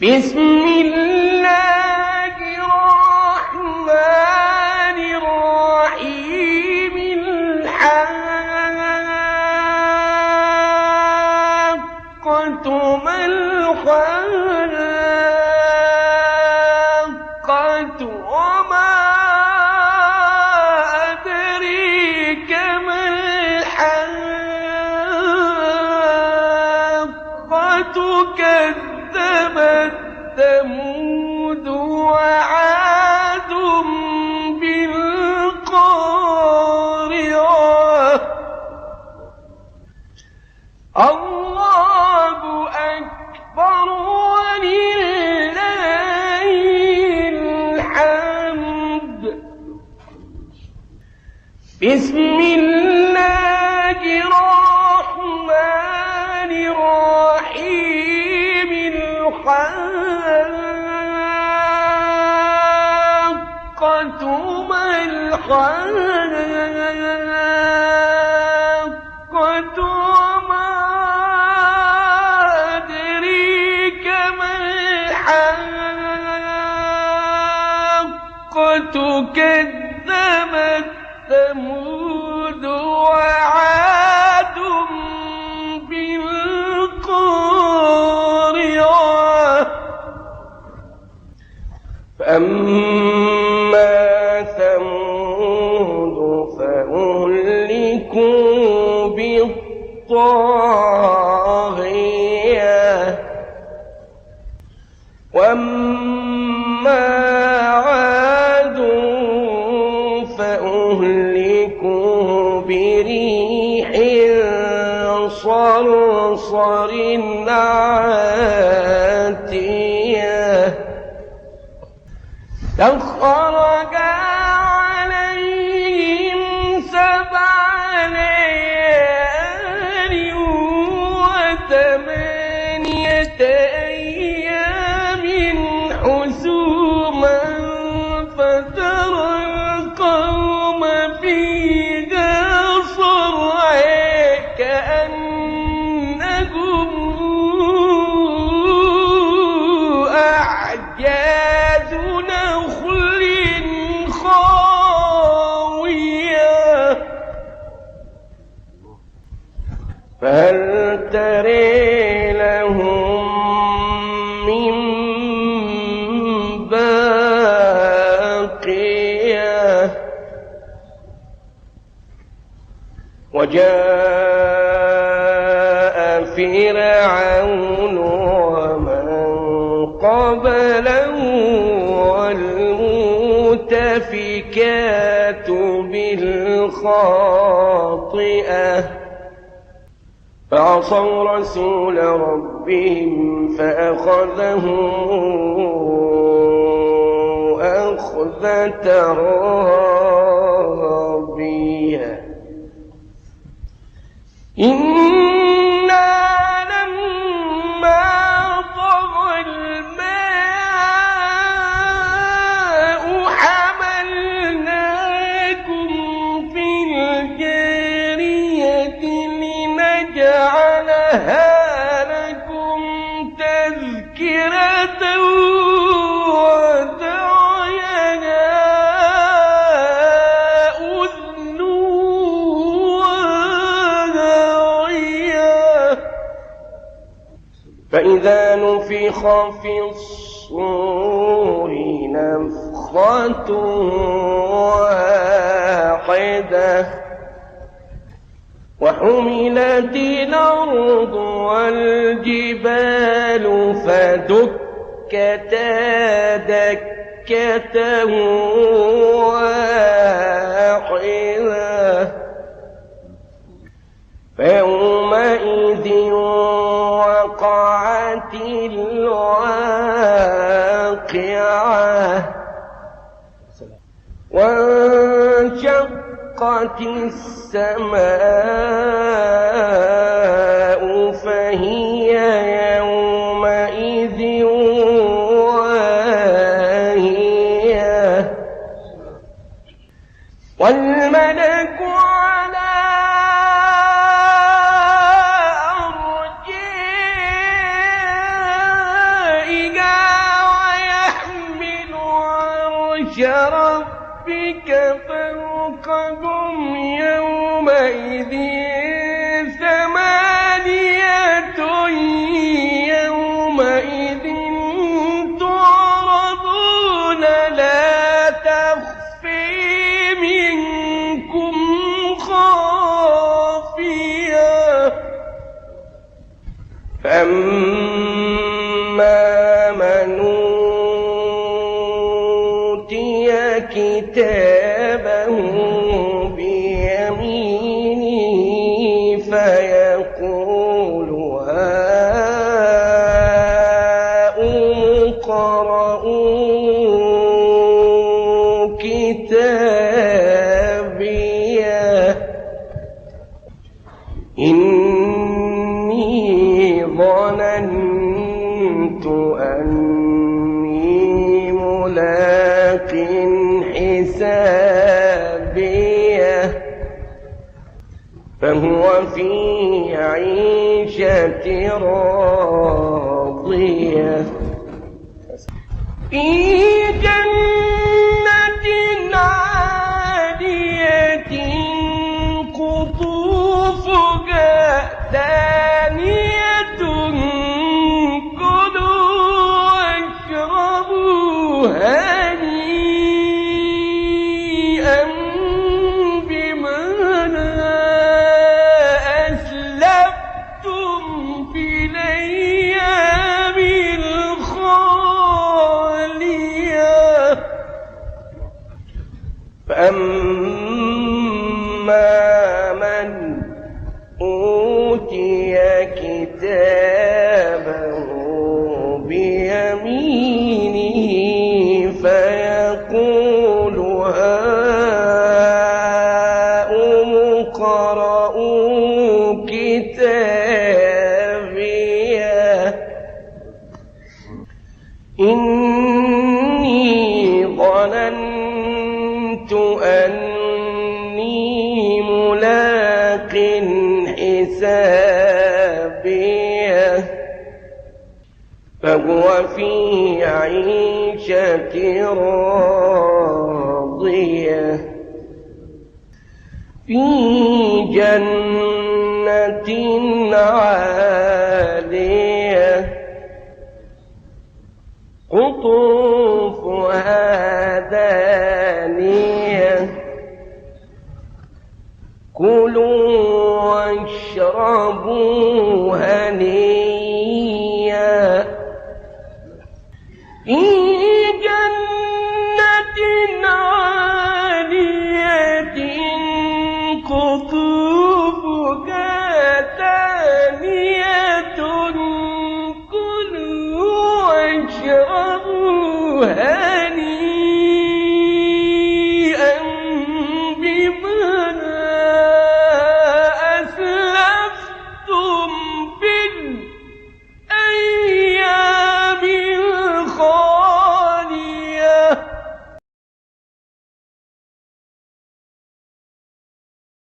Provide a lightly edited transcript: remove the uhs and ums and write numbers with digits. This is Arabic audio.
بسم الله الرحمن الرحيم الحاقة ما الحاقة وما أدريك ما الحاقة كذبت ثمود وعاد بالقارعة الله أكبر ولله الحمد. بسم الله الرحمن الرحيم الحاقة ما الحاقة وما أدريك ما الحاقة كذبت ثمود وعاد بالقارعة فأما ثمود فأهلكوا بالطاغية وأما عاد فأهلكوا بريح صرصر عاتية سخرها عليهم 7 ليال و8 أيام حسوما فترى القوم فيها صرعى كأنهم أعجاز نخل خاوية فهل ترى لهم من باقية وجاء فرعون ومن قبله والمؤتفكات بالخاطئة فعصوا رسول ربهم فأخذهم أخذة رابية إنا لما طغى الماء حملناكم في الجارية لنجعلها لكم تذكرة وتعيها أذن واعية فإذا نفخ في الصور نفخة واحدة وحملت الأرض والجبال فدكتا دكة واحدة فيومئذ وقعت الواقعة وانشقت السماء فهي يومئذ واهية والملك على أرجائها ربك فوقهم يومئذ ثمانية يومئذ تعرضون لا تخفي منكم خافية فأما من أوتي كتابه بيمينه فيقول هاؤم اقرءوا كتابيه إني ظننت أني ملاق حسابيه فهو في عيشة راضية في جنة عالية قطوفها دانية كلوا واشربوا هنيئا بما أسلفتم في الأيام الخالية فأما من أوتي كتابه بيمينه فيقول هاؤم اقرءوا كتابيه إني ظننت أني ملاق حسابيه فهو في عيشة راضية في جنة عالية قطوفها دانية كلوا واشربوا هنيئا